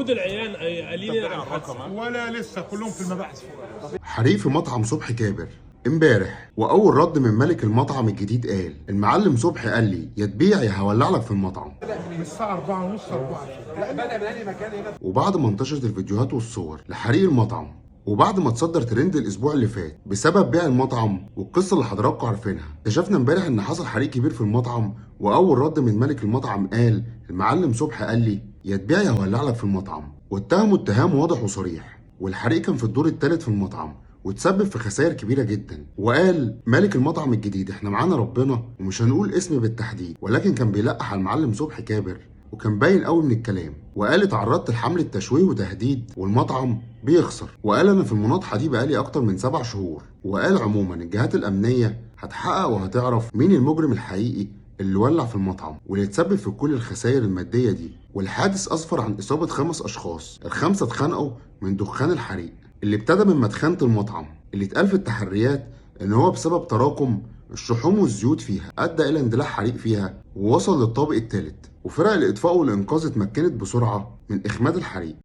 موجود العيان قليلين عن الحادثه ولا لسه كلهم في المباحث. حريق في مطعم صبحي كابر امبارح، واول رد من ملك المطعم الجديد قال: المعلم صبحي قال لي يا تبيع يا هولع لك في المطعم. من الساعه 4:30 4. لا بدأ من اي مكان هنا. وبعد ما انتشرت الفيديوهات والصور لحريق المطعم، وبعد ما اتصدر ترند الاسبوع اللي فات بسبب بيع المطعم والقصه اللي حضراتكم عارفينها، اكتشفنا امبارح ان حصل حريق كبير في المطعم. واول رد من ملك المطعم قال: المعلم صبحي قال لي يا تبيع يا هولع لك في المطعم. واتهموا اتهام واضح وصريح. والحريق كان في الدور الثالث في المطعم وتسبب في خسائر كبيره جدا. وقال مالك المطعم الجديد: احنا معانا ربنا ومش هنقول اسم بالتحديد، ولكن كان بيلقح على المعلم صبحي كابر وكان باين قوي من الكلام. وقال اتعرضت لحمله تشويه وتهديد والمطعم بيخسر. وقال انا في المناطحه دي بقالي اكتر من 7 شهور. وقال عموما الجهات الامنيه هتحقق وهتعرف مين المجرم الحقيقي اللي ولع في المطعم واللي اتسبب في كل الخسائر الماديه دي. والحادث اسفر عن اصابه 5 اشخاص، ال5 اتخنقوا من دخان الحريق اللي ابتدى من مدخنه المطعم، اللي اتقال في التحريات ان هو بسبب تراكم الشحوم والزيوت فيها ادى الى اندلاع حريق فيها ووصل للطابق الثالث. وفرق الاطفاء والانقاذ اتمكنت بسرعه من اخماد الحريق.